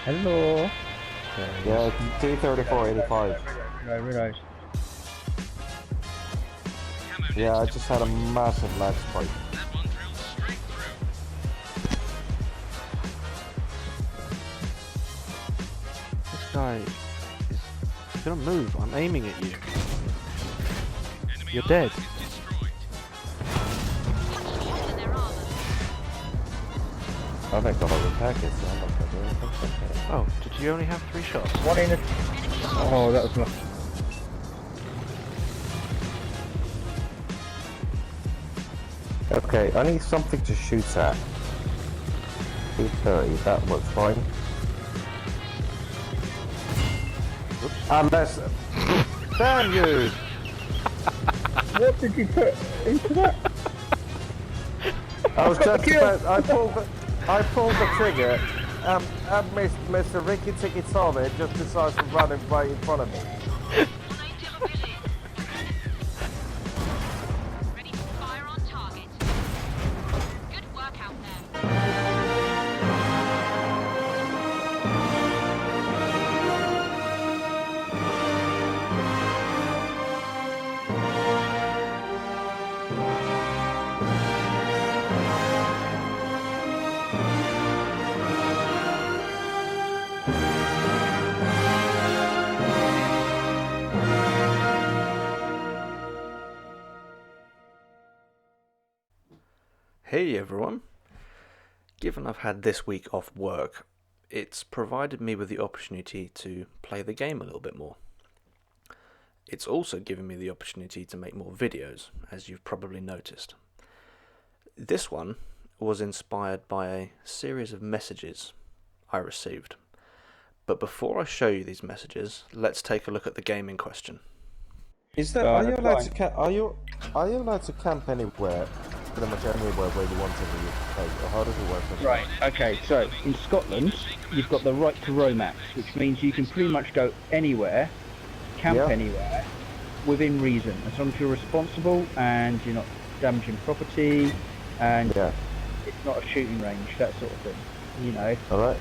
Hello. Yeah, T-3485. Reload. Yeah, I just had a massive lag spike. This guy is gonna move. I'm aiming at you. You're dead. I think I'll attack it, so I'm not gonna do anything. Oh, did you only have 3 shots? One in the... Oh, that was lucky. Okay, I need something to shoot at. 230, that looks fine. Oops. Unless... Damn you! What did you put into that? I was just about... I pulled the trigger, and Mr. Rikitikitave just decides to run right in front of me. Ready to fire on target. Good work out there. Hey everyone. Given I've had this week off work, it's provided me with the opportunity to play the game a little bit more. It's also given me the opportunity to make more videos, as you've probably noticed. This one was inspired by a series of messages I received. But before I show you these messages, let's take a look at the game in question. Is that? Are you allowed to camp? Are you allowed to camp anywhere? Pretty much anywhere where you want to be. Like, how does it work? Right, okay, so in Scotland, you've got the right to roam act, which means you can pretty much go anywhere, camp anywhere, within reason, as long as you're responsible and you're not damaging property, and it's not a shooting range, that sort of thing, you know. Alright.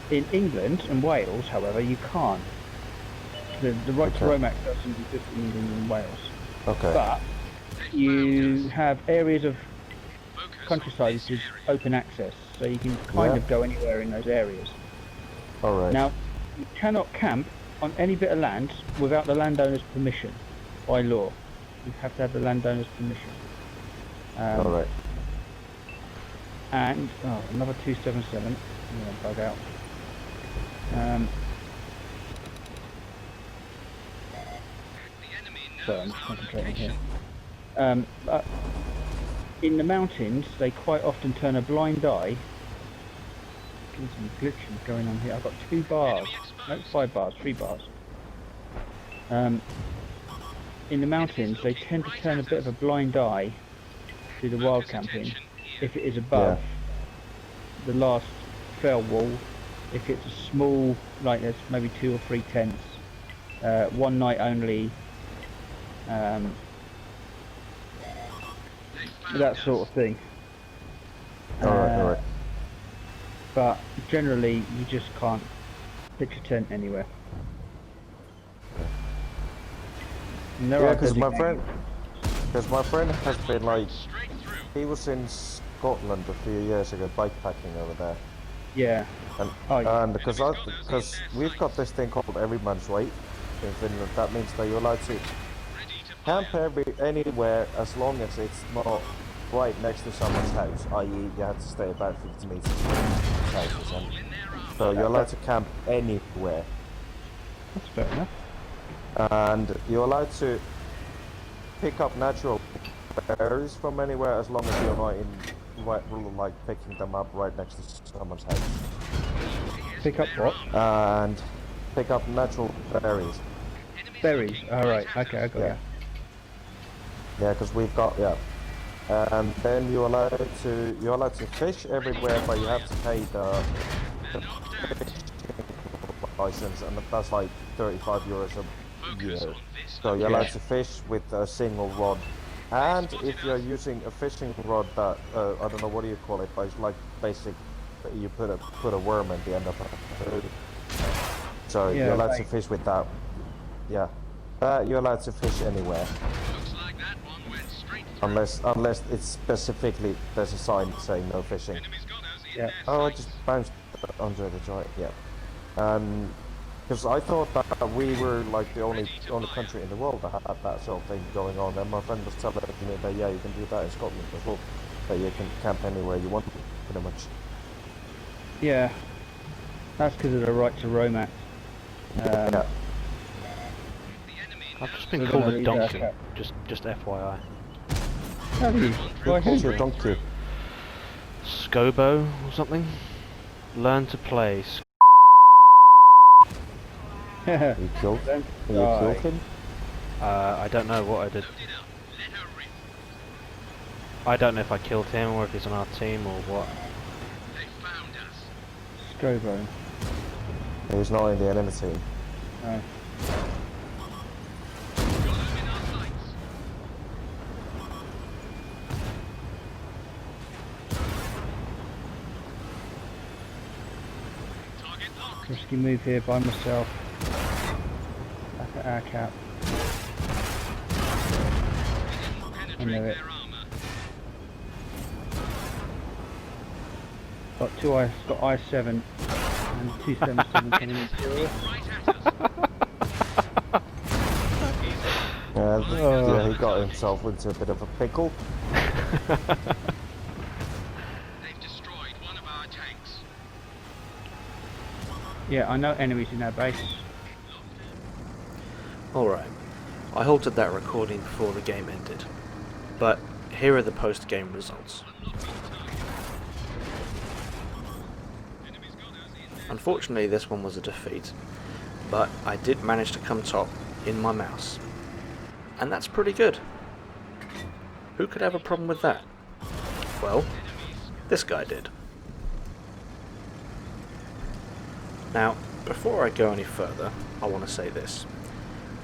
In England and Wales, however, you can't. The right to roam act doesn't exist in England and Wales. Okay. But you have areas of countryside which is open access, so you can kind of go anywhere in those areas. Alright. Now, you cannot camp on any bit of land without the landowner's permission, by law. You have to have the landowner's permission. Alright. And, another 277. I'm going to bug out. So I'm just concentrating here. In the mountains, they quite often turn a blind eye. There's some glitching going on here. I've got 2 bars. No, 5 bars, 3 bars. In the mountains, they tend to turn a bit of a blind eye to the wild camping if it is above the last fell wall. If it's a small, like there's maybe 2 or 3 tents, one night only, that sort of thing. Alright. But generally, you just can't pitch a tent anywhere. Because my friend has been like, he was in Scotland a few years ago, bikepacking over there. Yeah. And because we've got this thing called every man's weight in Finland. That means that you're allowed to camp anywhere as long as it's not right next to someone's house, i.e. you have to stay about 50 meters from houses. So you're allowed to camp anywhere. That's fair enough. And you're allowed to pick up natural berries from anywhere as long as you're not like picking them up right next to someone's house. Pick up what? And pick up natural berries. Berries. Alright, okay, I got you. Yeah, because we've got and then you're allowed to fish everywhere, but you have to pay the fishing license, and that's like 35 euros a year. So you're allowed to fish with a single rod, and if you're using a fishing rod that I don't know what do you call it, but it's like basic you put a worm at the end of it. So Yeah, you're allowed to right. fish with that. Yeah, you're allowed to fish anywhere, unless it's specifically there's a sign saying no fishing. Yeah. Oh, I just bounced under the joint. Yeah, because I thought that we were like the only country in the world that had that sort of thing going on, and my friend was telling me that yeah, you can do that in Scotland as well, that you can camp anywhere you want, pretty much. Yeah. That's because of the right to roam act. Yeah. I've just been We're called gonna a leave donkey. that Just FYI. Have you? Why Who's who? your donkey? Scobo or something? Learn to play. You killed? Don't You die. killed him? I don't know what I did. I don't know if I killed him or if he's on our team or what. Scobo. He's not in the enemy team. No. Risky move here by myself. Back at our cap. I know it. Got two ice, got I7 and 277 coming in serious. Yeah, he got himself into a bit of a pickle. Yeah, I know enemies in our base. Alright, I halted that recording before the game ended, but here are the post-game results. Unfortunately this one was a defeat, but I did manage to come top in my mouse, and that's pretty good. Who could have a problem with that? Well, this guy did. Now, before I go any further, I want to say this.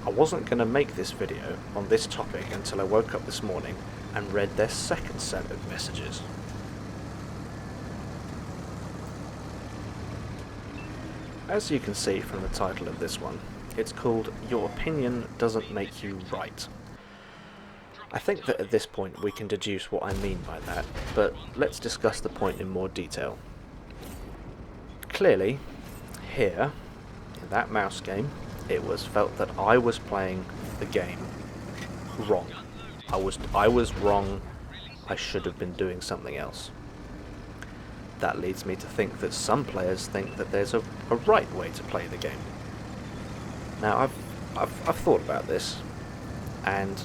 I wasn't going to make this video on this topic until I woke up this morning and read their second set of messages. As you can see from the title of this one, it's called Your Opinion Doesn't Make You Right. I think that at this point we can deduce what I mean by that, but let's discuss the point in more detail. Clearly, here, in that mouse game, it was felt that I was playing the game wrong. I was wrong. I should have been doing something else. That leads me to think that some players think that there's a right way to play the game. Now, I've thought about this, and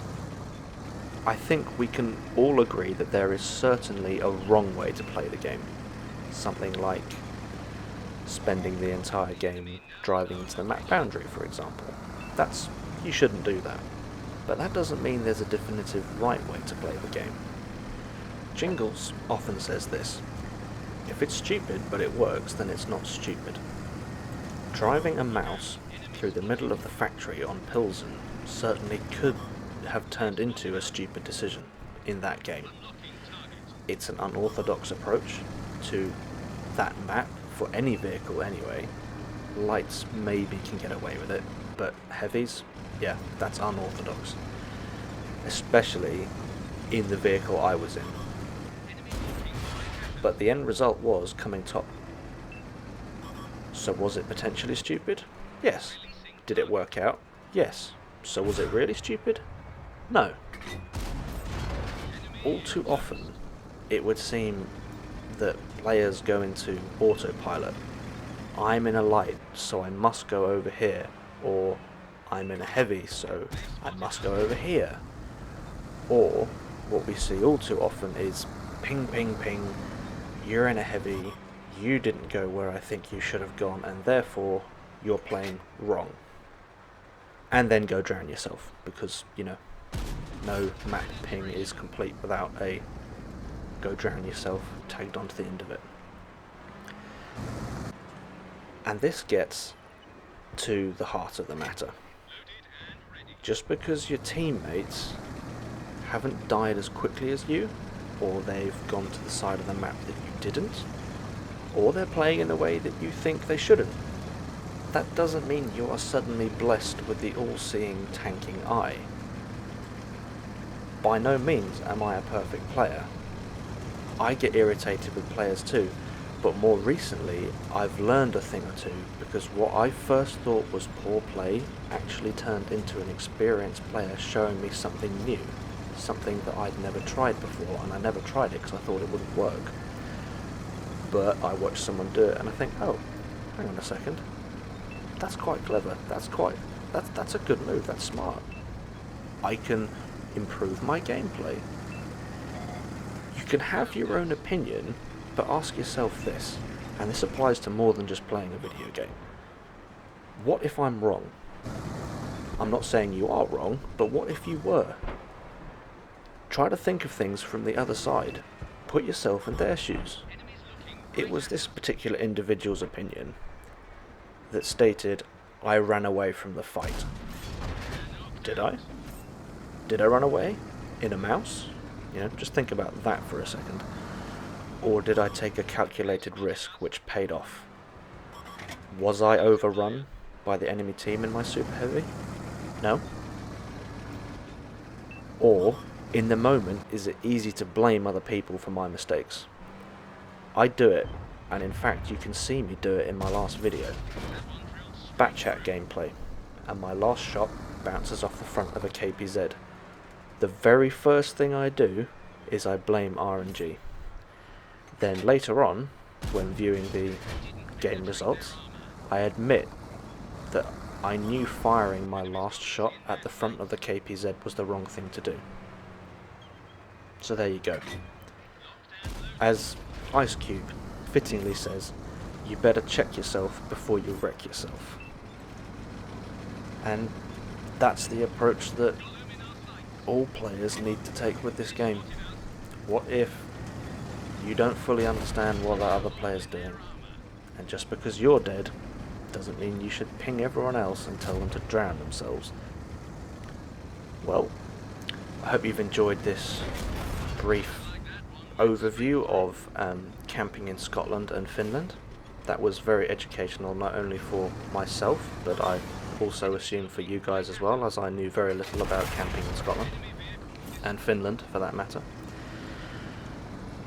I think we can all agree that there is certainly a wrong way to play the game. Something like spending the entire game driving into the map boundary, for example. You shouldn't do that. But that doesn't mean there's a definitive right way to play the game. Jingles often says this: if it's stupid but it works, then it's not stupid. Driving a mouse through the middle of the factory on Pilsen certainly could have turned into a stupid decision in that game. It's an unorthodox approach to that map for any vehicle anyway. Lights maybe can get away with it, but heavies, yeah, that's unorthodox. Especially in the vehicle I was in. But the end result was coming top. So was it potentially stupid? Yes. Did it work out? Yes. So was it really stupid? No. All too often, it would seem that players go into autopilot. I'm in a light, so I must go over here. Or, I'm in a heavy, so I must go over here. Or, what we see all too often is ping, ping, ping, you're in a heavy, you didn't go where I think you should have gone, and therefore, you're playing wrong. And then go drown yourself, because, you know, no map ping is complete without a go drown yourself tagged onto the end of it. And this gets to the heart of the matter. Just because your teammates haven't died as quickly as you, or they've gone to the side of the map that you didn't, or they're playing in a way that you think they shouldn't. That doesn't mean you are suddenly blessed with the all-seeing tanking eye. By no means am I a perfect player. I get irritated with players too, but more recently I've learned a thing or two, because what I first thought was poor play actually turned into an experienced player showing me something new, something that I'd never tried before, and I never tried it because I thought it wouldn't work. But I watch someone do it and I think, oh, hang on a second, that's quite clever, that's a good move, that's smart. I can improve my gameplay. You can have your own opinion, but ask yourself this, and this applies to more than just playing a video game. What if I'm wrong? I'm not saying you are wrong, but what if you were? Try to think of things from the other side. Put yourself in their shoes. It was this particular individual's opinion that stated, I ran away from the fight. Did I? Did I run away? In a mouse? You know, just think about that for a second. Or did I take a calculated risk which paid off? Was I overrun by the enemy team in my super heavy? No? Or, in the moment, is it easy to blame other people for my mistakes? I do it, and in fact you can see me do it in my last video. Backchat gameplay, and my last shot bounces off the front of a KPZ. The very first thing I do is I blame RNG. Then later on, when viewing the game results, I admit that I knew firing my last shot at the front of the KPZ was the wrong thing to do. So there you go. As Ice Cube fittingly says, you better check yourself before you wreck yourself. And that's the approach that all players need to take with this game. What if you don't fully understand what the other player's doing, and just because you're dead doesn't mean you should ping everyone else and tell them to drown themselves? Well, I hope you've enjoyed this brief overview of camping in Scotland and Finland. That was very educational, not only for myself, but I also assume for you guys as well, as I knew very little about camping in Scotland, and Finland for that matter.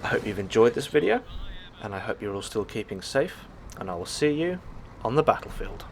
I hope you've enjoyed this video, and I hope you're all still keeping safe, and I will see you on the battlefield.